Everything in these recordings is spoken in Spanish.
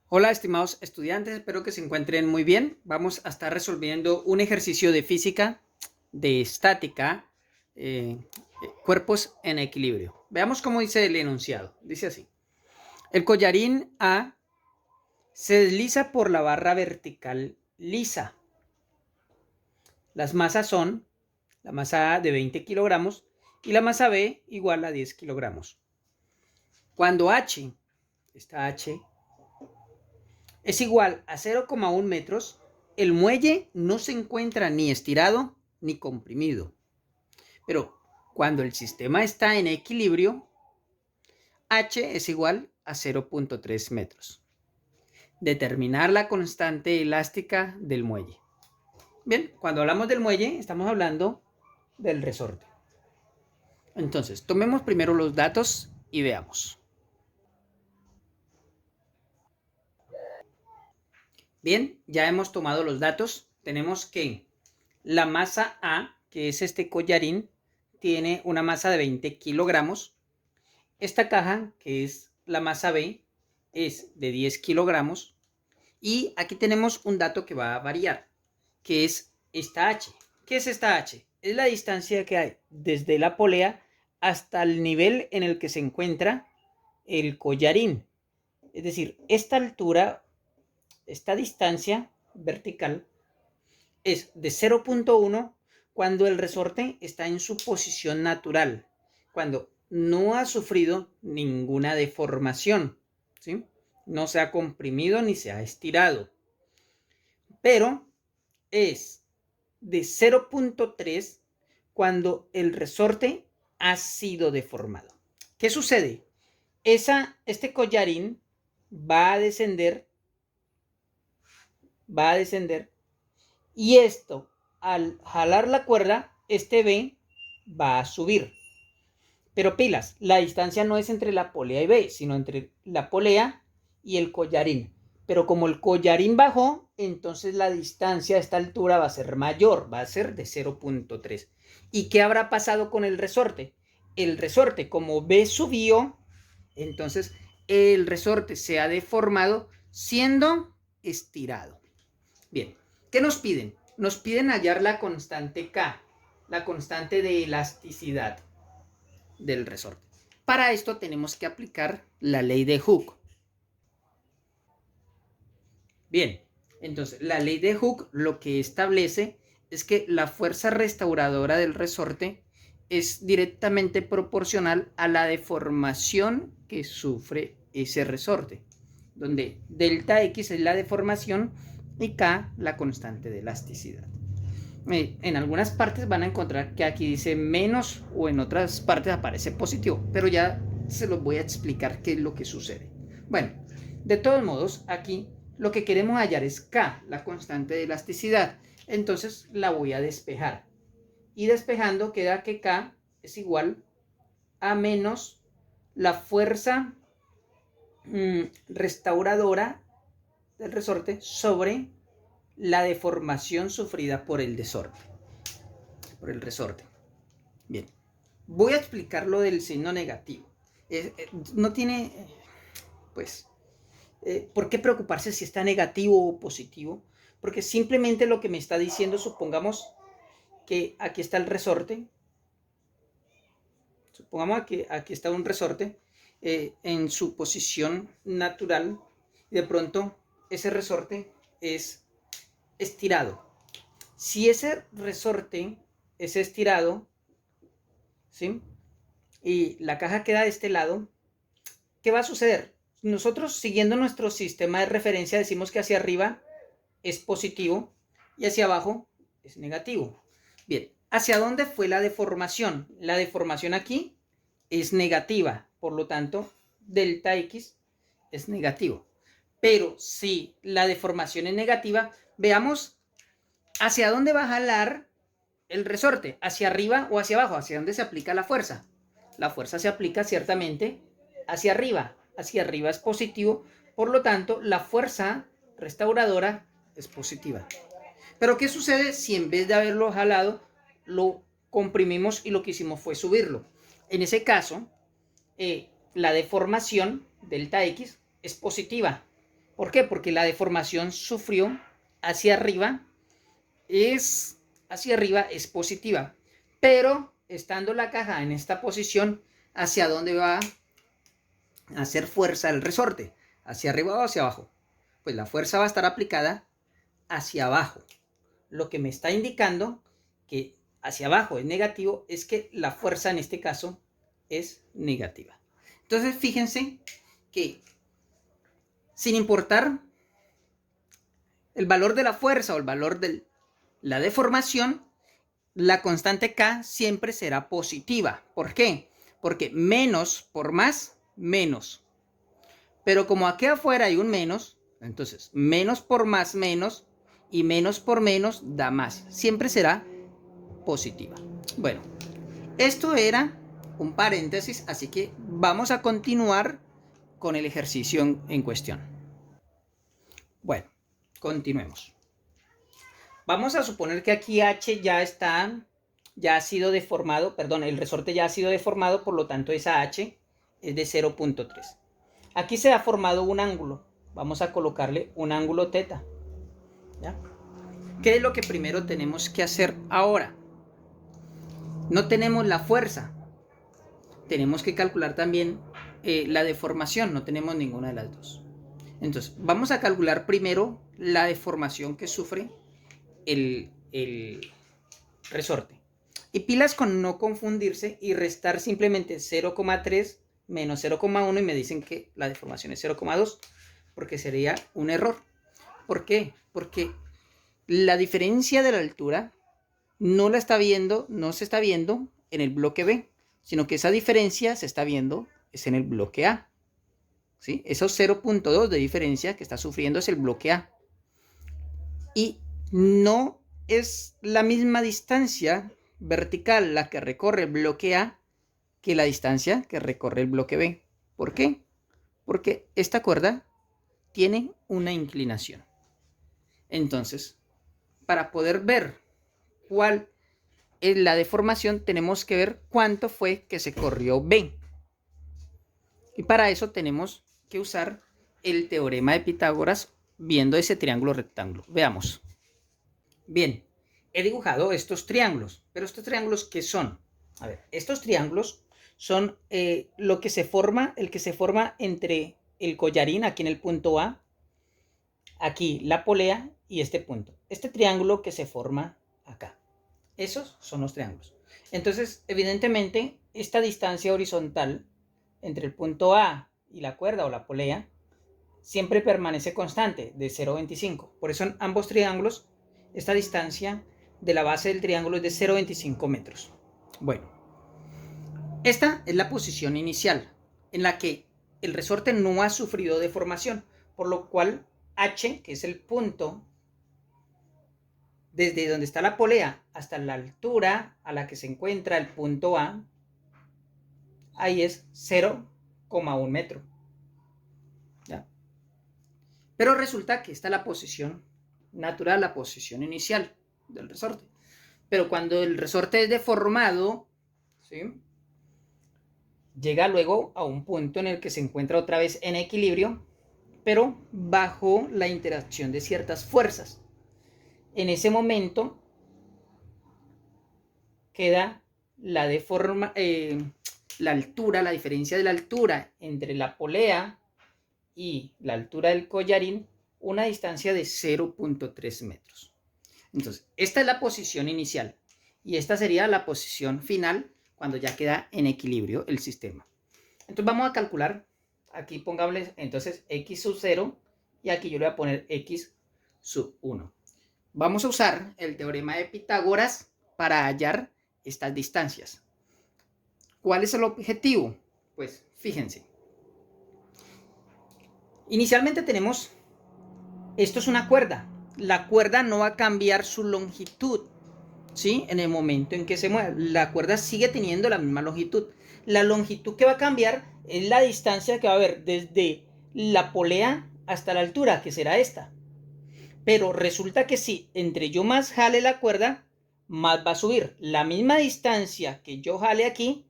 Hola, estimados estudiantes, espero que se encuentren muy bien. Vamos a estar resolviendo un ejercicio de física, de estática, cuerpos en equilibrio. Veamos cómo dice el enunciado. Dice así. El collarín A se desliza por la barra vertical lisa. Las masas son la masa A de 20 kilogramos y la masa B igual a 10 kilogramos. Cuando esta H, es igual a 0,1 metros, el muelle no se encuentra ni estirado ni comprimido. Pero cuando el sistema está en equilibrio, H es igual a 0,3 metros. Determinar la constante elástica del muelle. Bien, cuando hablamos del muelle, estamos hablando del resorte. Entonces, tomemos primero los datos y veamos. Bien, ya hemos tomado los datos. Tenemos que la masa A, que es este collarín, tiene una masa de 20 kilogramos. Esta caja, que es la masa B, es de 10 kilogramos. Y aquí tenemos un dato que va a variar, que es esta H. ¿Qué es esta H? Es la distancia que hay desde la polea hasta el nivel en el que se encuentra el collarín. Es decir, esta altura, esta distancia vertical es de 0,1 cuando el resorte está en su posición natural, cuando no ha sufrido ninguna deformación, ¿sí? No se ha comprimido ni se ha estirado. Pero es de 0,3 cuando el resorte ha sido deformado. ¿Qué sucede? Este collarín va a descender y esto, al jalar la cuerda, este B va a subir. Pero pilas, la distancia no es entre la polea y B, sino entre la polea y el collarín. Pero como el collarín bajó, entonces la distancia a esta altura va a ser mayor, va a ser de 0,3. ¿Y qué habrá pasado con el resorte? El resorte, como B subió, entonces el resorte se ha deformado siendo estirado. Bien, ¿qué nos piden? Nos piden hallar la constante K, la constante de elasticidad del resorte. Para esto tenemos que aplicar la ley de Hooke. Bien, entonces la ley de Hooke lo que establece es que la fuerza restauradora del resorte es directamente proporcional a la deformación que sufre ese resorte, donde delta X es la deformación y K la constante de elasticidad. En algunas partes van a encontrar que aquí dice menos o en otras partes aparece positivo, pero ya se los voy a explicar qué es lo que sucede. Bueno, de todos modos, aquí lo que queremos hallar es K, la constante de elasticidad. Entonces la voy a despejar. Y despejando queda que K es igual a menos la fuerza restauradora del resorte sobre la deformación sufrida por el resorte. Bien, voy a explicar lo del signo negativo. No tiene, pues, ¿por qué preocuparse si está negativo o positivo? Porque simplemente lo que me está diciendo, supongamos que aquí está el resorte. Supongamos que aquí está un resorte en su posición natural y de pronto ese resorte es estirado. Si ese resorte es estirado, ¿sí? Y la caja queda de este lado, ¿qué va a suceder? Nosotros, siguiendo nuestro sistema de referencia, decimos que hacia arriba es positivo y hacia abajo es negativo. Bien, ¿hacia dónde fue la deformación? La deformación aquí es negativa, por lo tanto, delta X es negativo. Pero si la deformación es negativa, veamos hacia dónde va a jalar el resorte, hacia arriba o hacia abajo, hacia dónde se aplica la fuerza. La fuerza se aplica ciertamente hacia arriba es positivo, por lo tanto la fuerza restauradora es positiva. Pero ¿qué sucede si en vez de haberlo jalado lo comprimimos y lo que hicimos fue subirlo? En ese caso, la deformación delta X es positiva, ¿Por qué? Porque la deformación sufrió hacia arriba es positiva, pero estando la caja en esta posición, ¿hacia dónde va a hacer fuerza el resorte? ¿Hacia arriba o hacia abajo? Pues la fuerza va a estar aplicada hacia abajo. Lo que me está indicando que hacia abajo es negativo es que la fuerza en este caso es negativa. Entonces fíjense que sin importar el valor de la fuerza o el valor de la deformación, la constante K siempre será positiva. ¿Por qué? Porque menos por más, menos. Pero como aquí afuera hay un menos, entonces menos por más, menos, y menos por menos da más. Siempre será positiva. Bueno, esto era un paréntesis, así que vamos a continuar con el ejercicio en cuestión. Bueno, continuemos. Vamos a suponer que aquí H ya ha sido deformado, perdón, el resorte ya ha sido deformado, por lo tanto esa H es de 0.3. Aquí se ha formado un ángulo. Vamos a colocarle un ángulo teta. ¿Ya? ¿Qué es lo que primero tenemos que hacer ahora? No tenemos la fuerza. Tenemos que calcular también la deformación. No tenemos ninguna de las dos. Entonces, vamos a calcular primero la deformación que sufre el resorte. Y pilas con no confundirse y restar simplemente 0,3 menos 0,1 y me dicen que la deformación es 0,2, porque sería un error. ¿Por qué? Porque la diferencia de la altura no se está viendo en el bloque B, sino que esa diferencia se está viendo es en el bloque A. ¿Sí? Esos 0.2 de diferencia que está sufriendo es el bloque A. Y no es la misma distancia vertical la que recorre el bloque A que la distancia que recorre el bloque B. ¿Por qué? Porque esta cuerda tiene una inclinación. Entonces, para poder ver cuál es la deformación, tenemos que ver cuánto fue que se corrió B. Y para eso tenemos que usar el teorema de Pitágoras viendo ese triángulo rectángulo. Veamos. Bien, he dibujado estos triángulos, pero estos triángulos, ¿qué son? A ver, estos triángulos son el que se forma entre el collarín, aquí en el punto A, aquí la polea y este punto. Este triángulo que se forma acá. Esos son los triángulos. Entonces, evidentemente, esta distancia horizontal entre el punto A y la cuerda o la polea siempre permanece constante, de 0,25. Por eso en ambos triángulos, esta distancia de la base del triángulo es de 0,25 metros. Bueno, esta es la posición inicial, en la que el resorte no ha sufrido deformación, por lo cual H, que es el punto desde donde está la polea hasta la altura a la que se encuentra el punto A, ahí es 0,1 metro. ¿Ya? Pero resulta que esta es la posición natural, la posición inicial del resorte. Pero cuando el resorte es deformado, ¿sí?, llega luego a un punto en el que se encuentra otra vez en equilibrio, pero bajo la interacción de ciertas fuerzas. En ese momento queda la altura, la diferencia de la altura entre la polea y la altura del collarín, una distancia de 0.3 metros. Entonces, esta es la posición inicial y esta sería la posición final cuando ya queda en equilibrio el sistema. Entonces vamos a calcular, aquí pongámosle entonces x sub 0 y aquí yo le voy a poner x sub 1. Vamos a usar el teorema de Pitágoras para hallar estas distancias. ¿Cuál es el objetivo? Pues fíjense. Inicialmente tenemos, esto es una cuerda. La cuerda no va a cambiar su longitud, ¿sí?, en el momento en que se mueve. La cuerda sigue teniendo la misma longitud. La longitud que va a cambiar es la distancia que va a haber desde la polea hasta la altura, que será esta. Pero resulta que si entre yo más jale la cuerda, más va a subir. La misma distancia que yo jale aquí,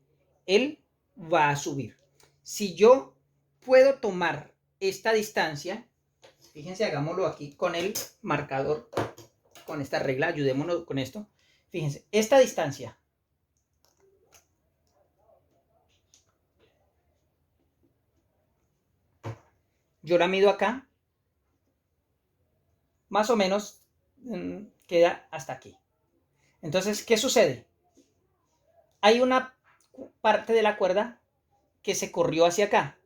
él va a subir. Si yo puedo tomar esta distancia, Fíjense, hagámoslo aquí con el marcador, con esta regla, ayudémonos con esto. Fíjense, esta distancia yo la mido acá, más o menos queda hasta aquí. Entonces, ¿qué sucede? Hay una parte de la cuerda que se corrió hacia acá.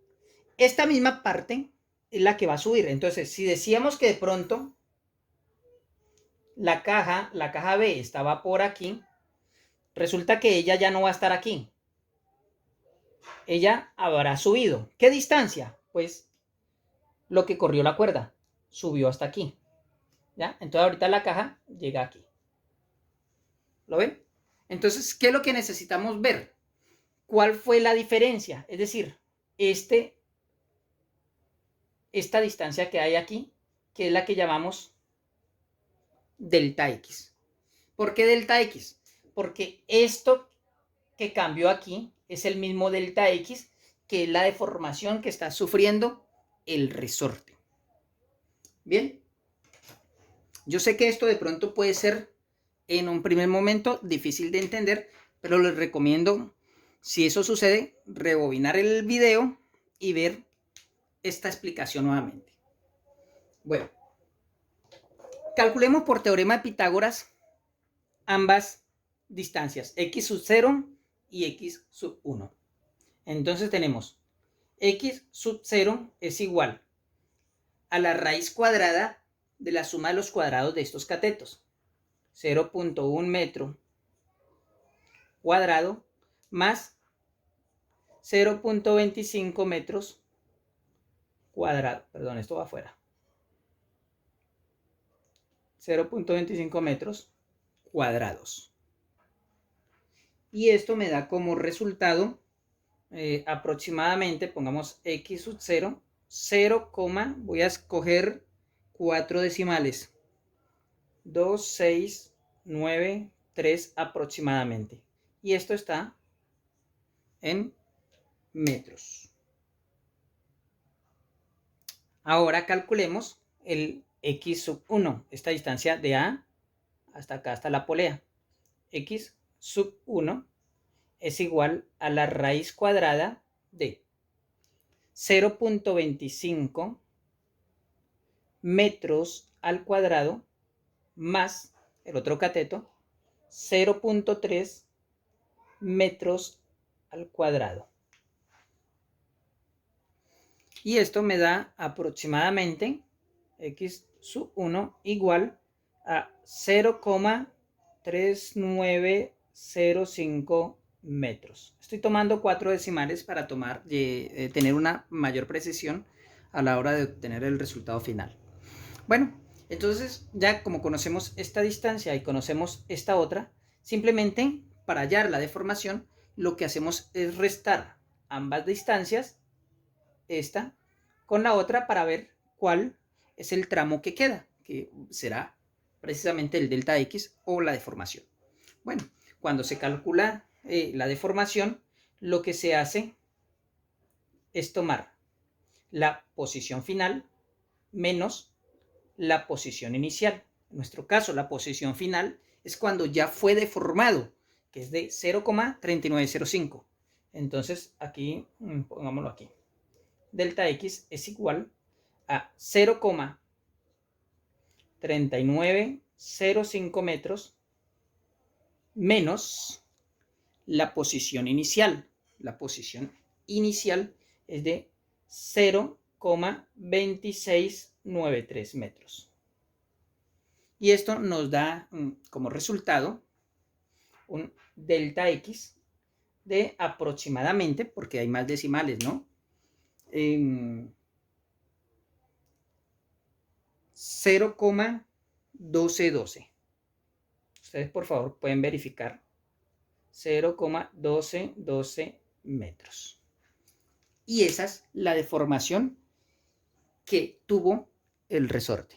Esta misma parte es la que va a subir. Entonces, si decíamos que de pronto la caja B estaba por aquí, resulta que ella ya no va a estar aquí. Ella habrá subido. ¿Qué distancia? Pues lo que corrió la cuerda. Subió hasta aquí. ¿Ya? Entonces ahorita la caja llega aquí. ¿Lo ven? Entonces, ¿qué es lo que necesitamos ver? ¿Cuál fue la diferencia? Es decir, esta distancia que hay aquí, que es la que llamamos delta X. ¿Por qué delta X? Porque esto que cambió aquí es el mismo delta X, que es la deformación que está sufriendo el resorte. Bien, yo sé que esto de pronto puede ser en un primer momento difícil de entender, pero les recomiendo, si eso sucede, rebobinar el video y ver esta explicación nuevamente. Bueno, calculemos por teorema de Pitágoras ambas distancias, x sub 0 y x sub 1. Entonces tenemos x sub 0 es igual a la raíz cuadrada de la suma de los cuadrados de estos catetos. 0.1 metro cuadrado más 0.25 metros cuadrado. Perdón, esto va afuera. 0.25 metros cuadrados. Y esto me da como resultado aproximadamente, pongamos x sub 0, 0, voy a escoger 4 decimales. 2, 6, 9, 3 aproximadamente. Y esto está en metros. Ahora calculemos el x sub 1, esta distancia de A hasta acá, hasta la polea. X sub 1 es igual a la raíz cuadrada de 0.25 metros al cuadrado más el otro cateto 0.3 metros al cuadrado. Y esto me da aproximadamente x sub 1 igual a 0,3905 metros. Estoy tomando 4 decimales para tener una mayor precisión a la hora de obtener el resultado final. Bueno, entonces ya como conocemos esta distancia y conocemos esta otra, simplemente para hallar la deformación, lo que hacemos es restar ambas distancias, esta con la otra, para ver cuál es el tramo que queda, que será precisamente el delta X o la deformación. Bueno, cuando se calcula la deformación, lo que se hace es tomar la posición final menos la posición inicial. En nuestro caso, la posición final es cuando ya fue deformado, que es de 0,3905. Entonces, aquí, pongámoslo aquí. Delta X es igual a 0,3905 metros menos la posición inicial. La posición inicial es de 0,2693 metros. Y esto nos da como resultado un delta X de aproximadamente, porque hay más decimales, ¿no? 0,1212. Ustedes por favor pueden verificar. 0,1212 metros. Y esa es la deformación que tuvo el resorte.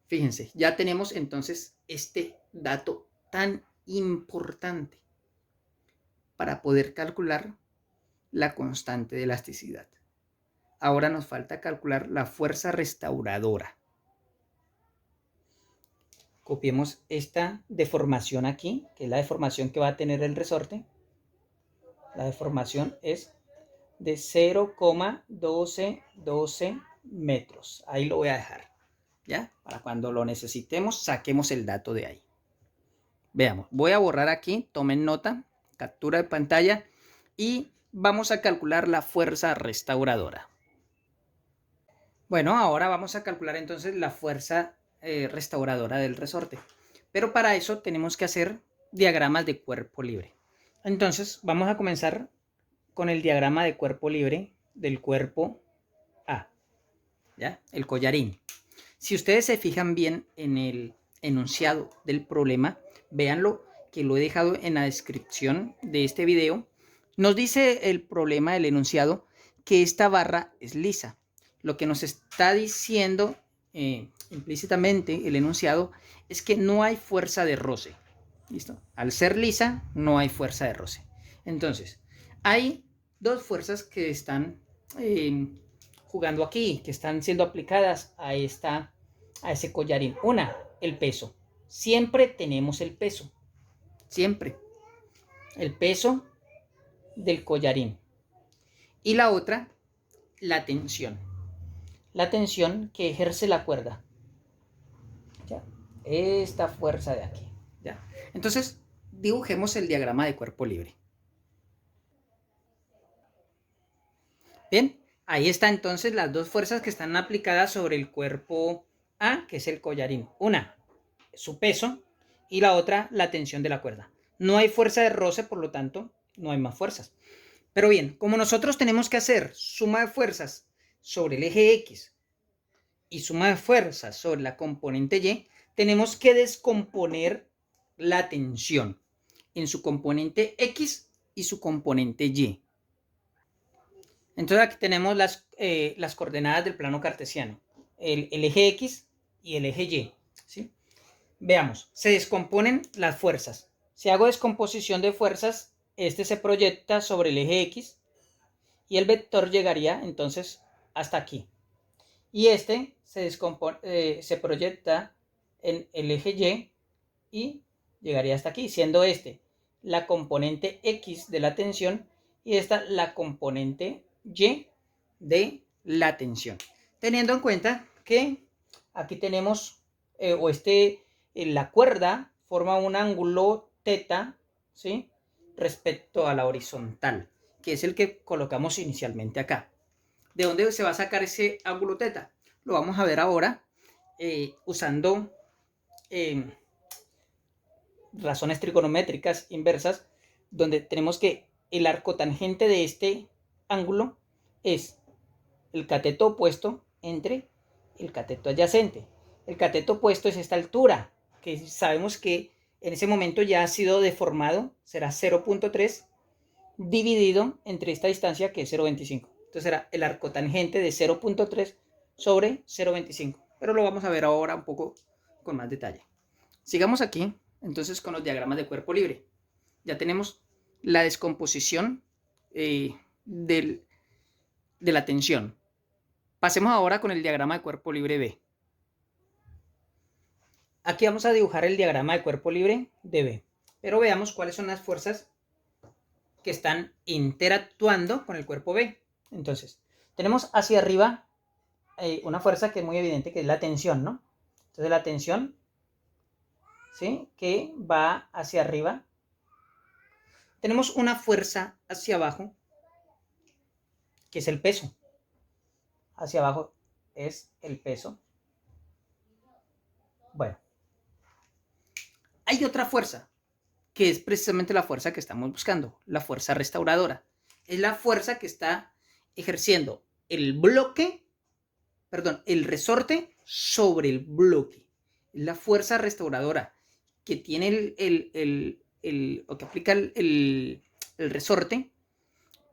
Fíjense, ya tenemos entonces este dato tan importante para poder calcular la constante de elasticidad. Ahora nos falta calcular la fuerza restauradora. Copiemos esta deformación aquí, que es la deformación que va a tener el resorte. La deformación es de 0,1212 metros. Ahí lo voy a dejar, ¿ya? Para cuando lo necesitemos, saquemos el dato de ahí. Veamos, voy a borrar aquí, tomen nota, captura de pantalla y vamos a calcular la fuerza restauradora. Bueno, ahora vamos a calcular entonces la fuerza restauradora del resorte. Pero para eso tenemos que hacer diagramas de cuerpo libre. Entonces vamos a comenzar con el diagrama de cuerpo libre del cuerpo A, ¿ya? El collarín. Si ustedes se fijan bien en el enunciado del problema, véanlo que lo he dejado en la descripción de este video. Nos dice el problema del enunciado que esta barra es lisa. Lo que nos está diciendo implícitamente el enunciado es que no hay fuerza de roce. ¿Listo? Al ser lisa, no hay fuerza de roce. Entonces, hay dos fuerzas que están jugando aquí, que están siendo aplicadas a ese collarín. Una, el peso. Siempre tenemos el peso. Siempre. El peso del collarín. Y la otra, la tensión. La tensión que ejerce la cuerda. ¿Ya? Esta fuerza de aquí. ¿Ya? Entonces, dibujemos el diagrama de cuerpo libre. Bien, ahí está entonces las dos fuerzas que están aplicadas sobre el cuerpo A, que es el collarín. Una, su peso, y la otra, la tensión de la cuerda. No hay fuerza de roce, por lo tanto, no hay más fuerzas. Pero bien, como nosotros tenemos que hacer suma de fuerzas sobre el eje X y suma de fuerzas sobre la componente Y, tenemos que descomponer la tensión en su componente X y su componente Y. Entonces aquí tenemos las coordenadas del plano cartesiano, el eje X y el eje Y, ¿sí? Veamos, se descomponen las fuerzas. Si hago descomposición de fuerzas, este se proyecta sobre el eje X y el vector llegaría entonces hasta aquí. Y este se proyecta en el eje Y y llegaría hasta aquí, siendo este la componente X de la tensión y esta la componente Y de la tensión. Teniendo en cuenta que aquí tenemos, la cuerda forma un ángulo θ, ¿sí? Respecto a la horizontal, que es el que colocamos inicialmente acá. ¿De dónde se va a sacar ese ángulo θ? Lo vamos a ver ahora usando razones trigonométricas inversas, donde tenemos que el arco tangente de este ángulo es el cateto opuesto entre el cateto adyacente. El cateto opuesto es esta altura, que sabemos que en ese momento ya ha sido deformado, será 0.3 dividido entre esta distancia que es 0.25. Entonces será el arco tangente de 0.3 sobre 0.25. Pero lo vamos a ver ahora un poco con más detalle. Sigamos aquí entonces con los diagramas de cuerpo libre. Ya tenemos la descomposición de la tensión. Pasemos ahora con el diagrama de cuerpo libre B. Aquí vamos a dibujar el diagrama de cuerpo libre de B. Pero veamos cuáles son las fuerzas que están interactuando con el cuerpo B. Entonces, tenemos hacia arriba una fuerza que es muy evidente, que es la tensión, ¿no? Entonces la tensión, ¿sí?, que va hacia arriba. Tenemos una fuerza hacia abajo, que es el peso. Hacia abajo es el peso. Bueno, hay otra fuerza, que es precisamente la fuerza que estamos buscando, la fuerza restauradora. Es la fuerza que está ejerciendo el resorte sobre el bloque. Es la fuerza restauradora que tiene o que aplica el resorte,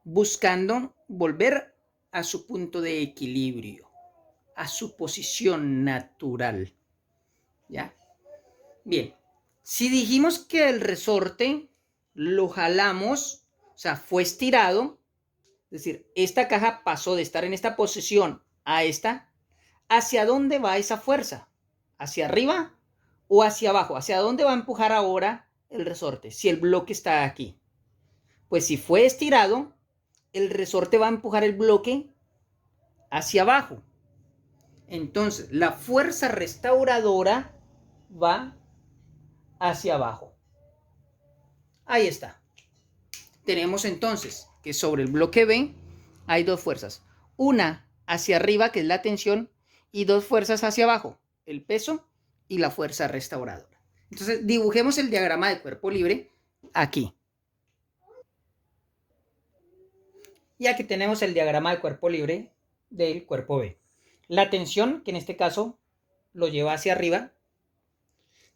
buscando volver a su punto de equilibrio, a su posición natural. ¿Ya? Bien, si dijimos que el resorte lo jalamos, o sea, fue estirado, es decir, esta caja pasó de estar en esta posición a esta, ¿hacia dónde va esa fuerza? ¿Hacia arriba o hacia abajo. ¿Hacia dónde va a empujar ahora el resorte? Si el bloque está aquí. Pues si fue estirado, el resorte va a empujar el bloque hacia abajo. Entonces, la fuerza restauradora va hacia abajo. Ahí está. Tenemos entonces que sobre el bloque B hay dos fuerzas. Una hacia arriba, que es la tensión, y dos fuerzas hacia abajo, el peso y la fuerza restauradora. Entonces, dibujemos el diagrama de cuerpo libre aquí. Y aquí tenemos el diagrama de cuerpo libre del cuerpo B. La tensión, que en este caso lo lleva hacia arriba.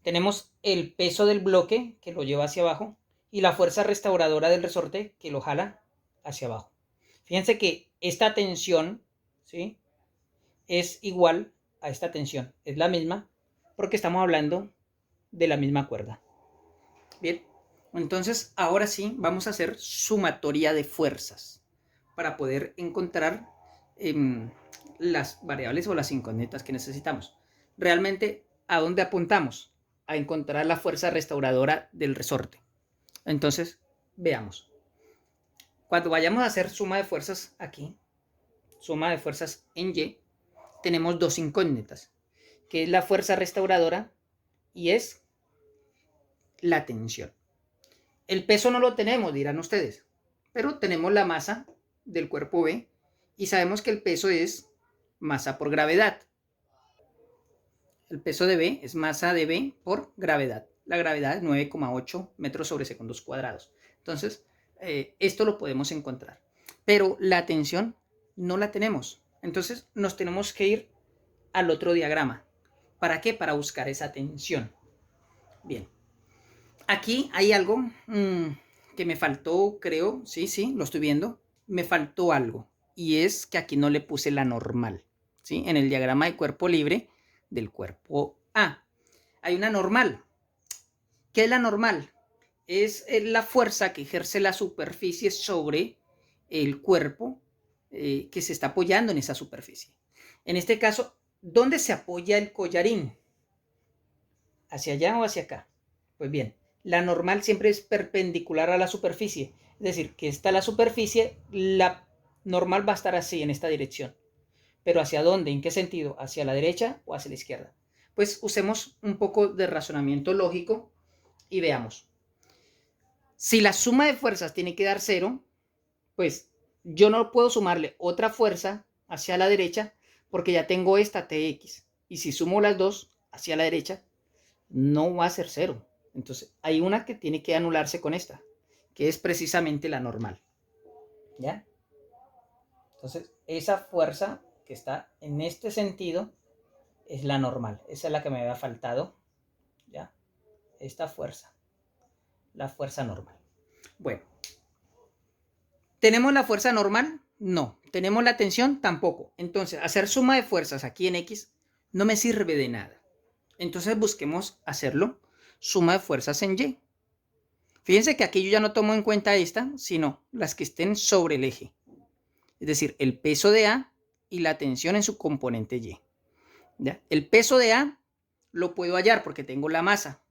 Tenemos el peso del bloque, que lo lleva hacia abajo. Y la fuerza restauradora del resorte, que lo jala hacia abajo. Fíjense que esta tensión, ¿sí?, es igual a esta tensión. Es la misma porque estamos hablando de la misma cuerda. Bien, entonces ahora sí vamos a hacer sumatoria de fuerzas para poder encontrar las variables o las incógnitas que necesitamos. Realmente, ¿a dónde apuntamos? A encontrar la fuerza restauradora del resorte. Entonces, veamos. Cuando vayamos a hacer suma de fuerzas aquí, suma de fuerzas en Y, tenemos dos incógnitas, que es la fuerza restauradora y es la tensión. El peso no lo tenemos, dirán ustedes, pero tenemos la masa del cuerpo B y sabemos que el peso es masa por gravedad. El peso de B es masa de B por gravedad. La gravedad es 9,8 metros sobre segundos cuadrados. Entonces, esto lo podemos encontrar. Pero la tensión no la tenemos. Entonces, nos tenemos que ir al otro diagrama. ¿Para qué? Para buscar esa tensión. Bien. Aquí hay algo que me faltó, creo. Sí, lo estoy viendo. Me faltó algo. Y es que aquí no le puse la normal. ¿Sí? En el diagrama de cuerpo libre del cuerpo A hay una normal. ¿Qué es la normal? Es la fuerza que ejerce la superficie sobre el cuerpo que se está apoyando en esa superficie. En este caso, ¿dónde se apoya el collarín? ¿Hacia allá o hacia acá? Pues bien, la normal siempre es perpendicular a la superficie. Es decir, que está la superficie, la normal va a estar así, en esta dirección. ¿Pero hacia dónde? ¿En qué sentido? ¿Hacia la derecha o hacia la izquierda? Pues usemos un poco de razonamiento lógico y veamos. Si la suma de fuerzas tiene que dar 0, pues yo no puedo sumarle otra fuerza hacia la derecha porque ya tengo esta Tx. Y si sumo las dos hacia la derecha, no va a ser 0. Entonces hay una que tiene que anularse con esta, que es precisamente la normal. ¿Ya? Entonces esa fuerza que está en este sentido es la normal. Esa es la que me había faltado. ¿Ya? Esta fuerza. La fuerza normal. Bueno. ¿Tenemos la fuerza normal? No. ¿Tenemos la tensión? Tampoco. Entonces, hacer suma de fuerzas aquí en X no me sirve de nada. Entonces busquemos hacerlo suma de fuerzas en Y. Fíjense que aquí yo ya no tomo en cuenta esta, sino las que estén sobre el eje. Es decir, el peso de A y la tensión en su componente Y. ¿Ya? El peso de A lo puedo hallar porque tengo la masa.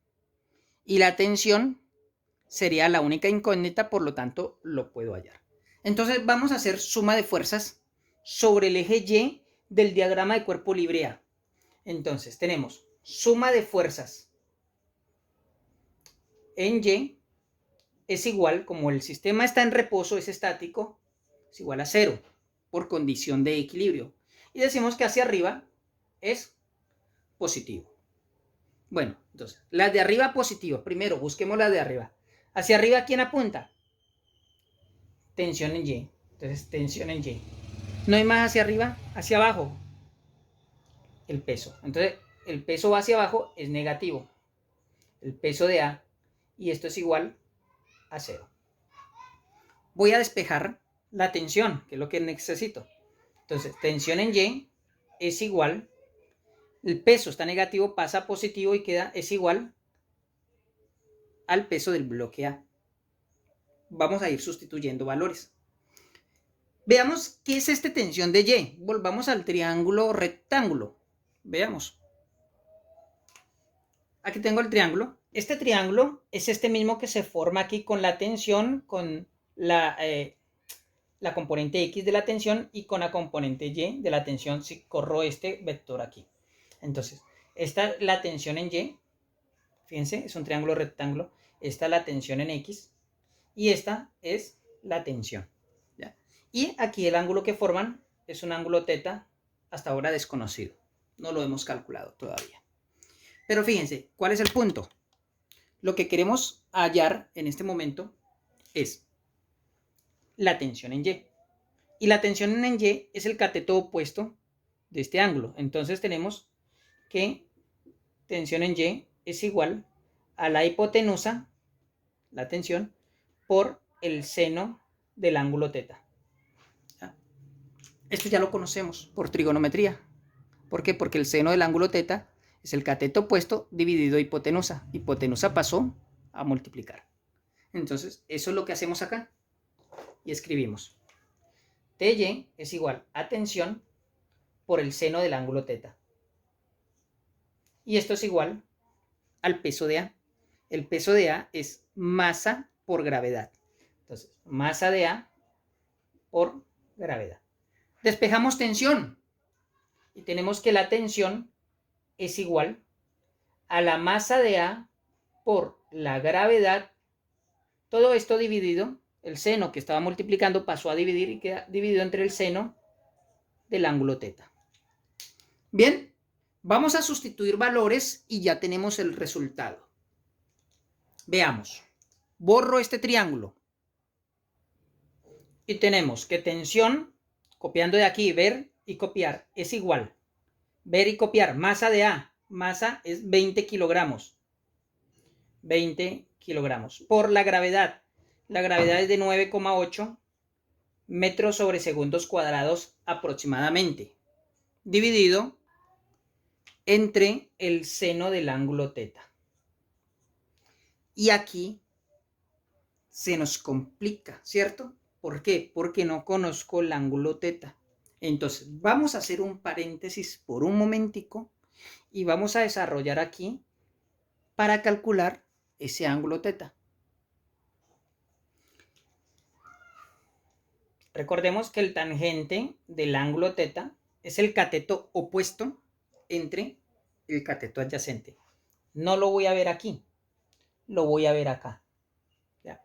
Y la tensión sería la única incógnita, por lo tanto lo puedo hallar. Entonces vamos a hacer suma de fuerzas sobre el eje Y del diagrama de cuerpo libre A. Entonces tenemos suma de fuerzas en Y es igual, como el sistema está en reposo, es estático, es igual a 0 por condición de equilibrio. Y decimos que hacia arriba es positivo. Bueno, entonces, las de arriba positivas. Primero, busquemos las de arriba. Hacia arriba, ¿quién apunta? Tensión en Y. Entonces, tensión en Y. No hay más hacia arriba, hacia abajo. El peso. Entonces, el peso va hacia abajo, es negativo. El peso de A. Y esto es igual a 0. Voy a despejar la tensión, que es lo que necesito. Entonces, tensión en Y es igual. El peso está negativo, pasa a positivo y queda, es igual al peso del bloque A. Vamos a ir sustituyendo valores. Veamos qué es esta tensión de Y. Volvamos al triángulo rectángulo. Veamos. aquí tengo el triángulo. Este triángulo es este mismo que se forma aquí con la tensión, con la componente X de la tensión y con la componente Y de la tensión si corro este vector aquí. Entonces, esta es la tensión en Y. Fíjense, es un triángulo rectángulo. Esta es la tensión en X. Y esta es la tensión. ¿Ya? Y aquí el ángulo que forman es un ángulo θ hasta ahora desconocido. No lo hemos calculado todavía. Pero fíjense, ¿cuál es el punto? Lo que queremos hallar en este momento es la tensión en Y. Y la tensión en Y es el cateto opuesto de este ángulo. Entonces tenemos que tensión en Y es igual a la hipotenusa, la tensión, por el seno del ángulo θ. Esto ya lo conocemos por trigonometría. ¿Por qué? Porque el seno del ángulo θ es el cateto opuesto dividido hipotenusa. Hipotenusa pasó a multiplicar. Entonces, eso es lo que hacemos acá. Y escribimos. TY es igual a tensión por el seno del ángulo θ. Y esto es igual al peso de A. El peso de A es masa por gravedad. Entonces, masa de A por gravedad. Despejamos tensión. Y tenemos que la tensión es igual a la masa de A por la gravedad. Todo esto dividido, el seno que estaba multiplicando pasó a dividir y queda dividido entre el seno del ángulo θ. Bien, vamos a sustituir valores y ya tenemos el resultado. Veamos. Borro este triángulo. Y tenemos que tensión, copiando de aquí, ver y copiar, es igual. Ver y copiar, masa de A. Masa es 20 kilogramos. 20 kilogramos. Por la gravedad. La gravedad es de 9,8 metros sobre segundos cuadrados aproximadamente. Dividido entre el seno del ángulo θ. Y aquí se nos complica, ¿cierto? ¿Por qué? Porque no conozco el ángulo θ. Entonces, vamos a hacer un paréntesis por un momentico y vamos a desarrollar aquí para calcular ese ángulo θ. Recordemos que el tangente del ángulo θ es el cateto opuesto entre el cateto adyacente. No lo voy a ver aquí, lo voy a ver acá. ¿Ya?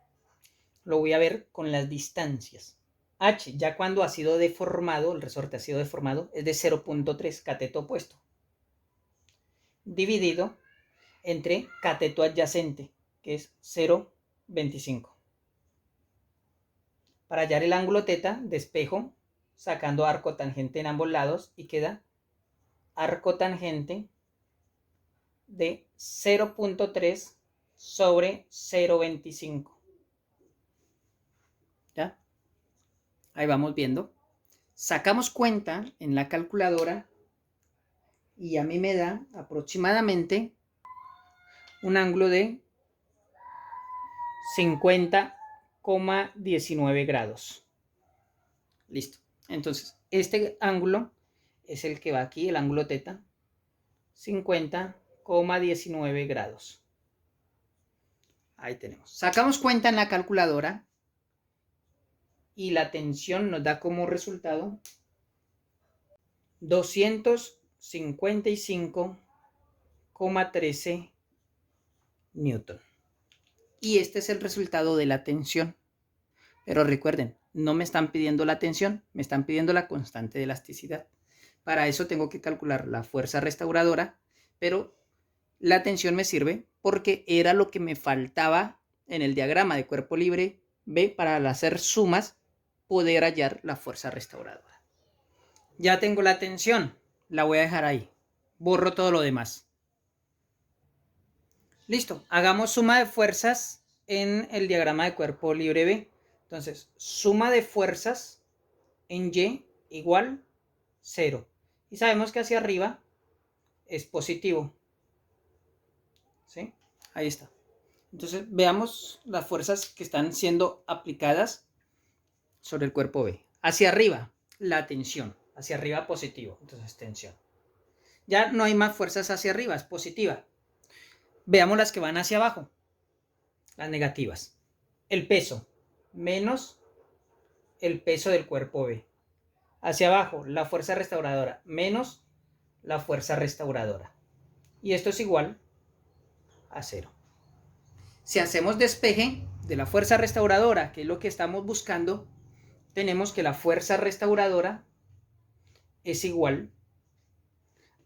Lo voy a ver con las distancias. H, ya cuando ha sido deformado, el resorte ha sido deformado, es de 0,3 cateto opuesto. Dividido entre cateto adyacente, que es 0,25. Para hallar el ángulo θ, despejo sacando arco tangente en ambos lados y queda arco tangente de 0,3 sobre 0,25. ¿Ya? Ahí vamos viendo. Sacamos cuenta en la calculadora y a mí me da aproximadamente un ángulo de 50,19 grados. Listo. Entonces, este ángulo es el que va aquí, el ángulo θ, 50,19 grados. Ahí tenemos. Sacamos cuenta en la calculadora y la tensión nos da como resultado 255,13 newton. Y este es el resultado de la tensión. Pero recuerden, no me están pidiendo la tensión, me están pidiendo la constante de elasticidad. Para eso tengo que calcular la fuerza restauradora, pero la tensión me sirve porque era lo que me faltaba en el diagrama de cuerpo libre B para al hacer sumas poder hallar la fuerza restauradora. Ya tengo la tensión, la voy a dejar ahí. Borro todo lo demás. Listo, hagamos suma de fuerzas en el diagrama de cuerpo libre B. Entonces, suma de fuerzas en Y igual 0. Y sabemos que hacia arriba es positivo. ¿Sí? Ahí está. Entonces, veamos las fuerzas que están siendo aplicadas sobre el cuerpo B. Hacia arriba, la tensión. Hacia arriba, positivo. Entonces, tensión. Ya no hay más fuerzas hacia arriba, es positiva. Veamos las que van hacia abajo, las negativas. El peso menos el peso del cuerpo B. Hacia abajo, la fuerza restauradora menos la fuerza restauradora. Y esto es igual a 0. Si hacemos despeje de la fuerza restauradora, que es lo que estamos buscando, tenemos que la fuerza restauradora es igual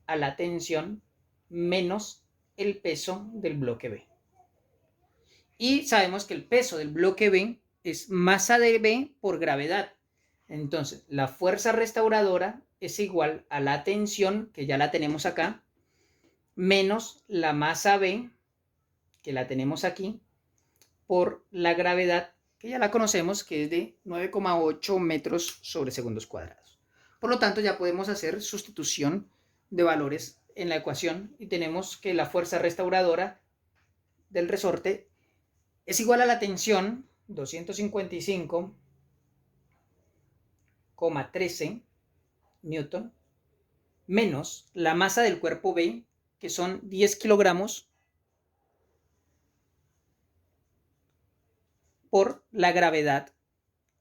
a la tensión menos el peso del bloque B. Y sabemos que el peso del bloque B es masa de B por gravedad. Entonces, la fuerza restauradora es igual a la tensión, que ya la tenemos acá, menos la masa B, que la tenemos aquí, por la gravedad, que ya la conocemos, que es de 9,8 metros sobre segundos cuadrados. Por lo tanto, ya podemos hacer sustitución de valores en la ecuación y tenemos que la fuerza restauradora del resorte es igual a la tensión 255,13 newton menos la masa del cuerpo B, que son 10 kilogramos, por la gravedad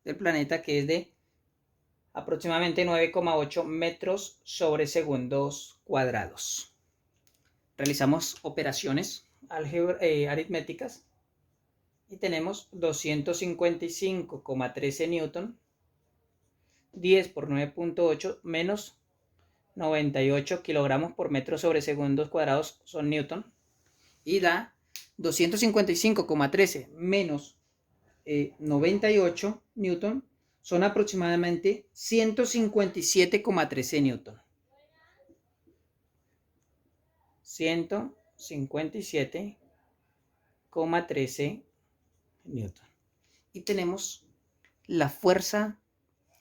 del planeta, que es de aproximadamente 9,8 metros sobre segundos cuadrados. Realizamos operaciones aritméticas y tenemos 255,13 newton, 10 por 9,8 menos 98 kilogramos por metro sobre segundos cuadrados son newton, y da 255,13 menos 98 newton son aproximadamente 157,13 newton. 157,13 newton. Y tenemos la fuerza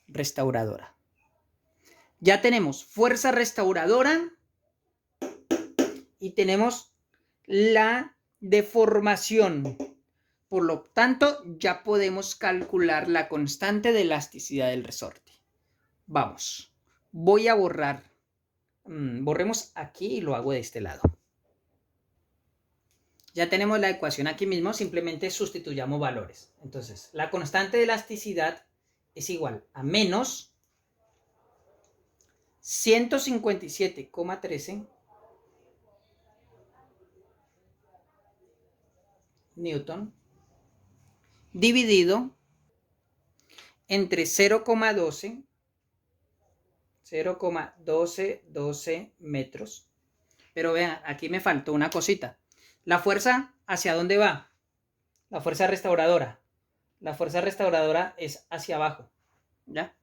restauradora. Ya tenemos fuerza restauradora y tenemos la deformación. Por lo tanto, ya podemos calcular la constante de elasticidad del resorte. Vamos, voy a borrar. Borremos aquí y lo hago de este lado. Ya tenemos la ecuación aquí mismo, simplemente sustituyamos valores. Entonces, la constante de elasticidad es igual a menos 157,13 newton dividido entre 0,12 metros. Pero vean, aquí me faltó una cosita. La fuerza, ¿hacia dónde va? La fuerza restauradora. La fuerza restauradora es hacia abajo, ¿ya?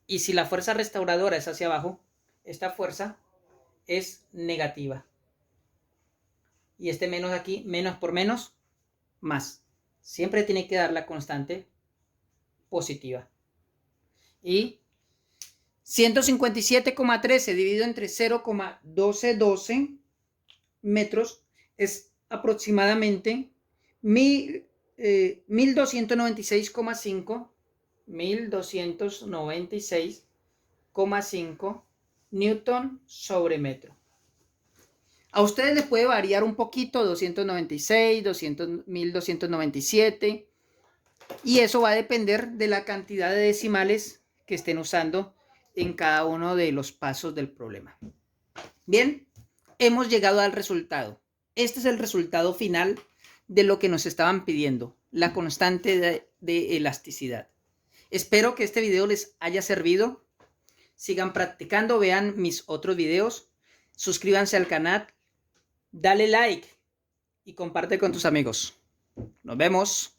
Y si la fuerza restauradora es hacia abajo, esta fuerza es negativa. Y este menos aquí, menos por menos, más. Siempre tiene que dar la constante positiva. Y 157,13 dividido entre 0,1212 metros es aproximadamente 1296,5 newton sobre metro. A ustedes les puede variar un poquito, 296, 1297, y eso va a depender de la cantidad de decimales que estén usando en cada uno de los pasos del problema. Bien, hemos llegado al resultado. Este es el resultado final de lo que nos estaban pidiendo, la constante de elasticidad. Espero que este video les haya servido. Sigan practicando, vean mis otros videos, suscríbanse al canal, dale like y comparte con tus amigos. Nos vemos.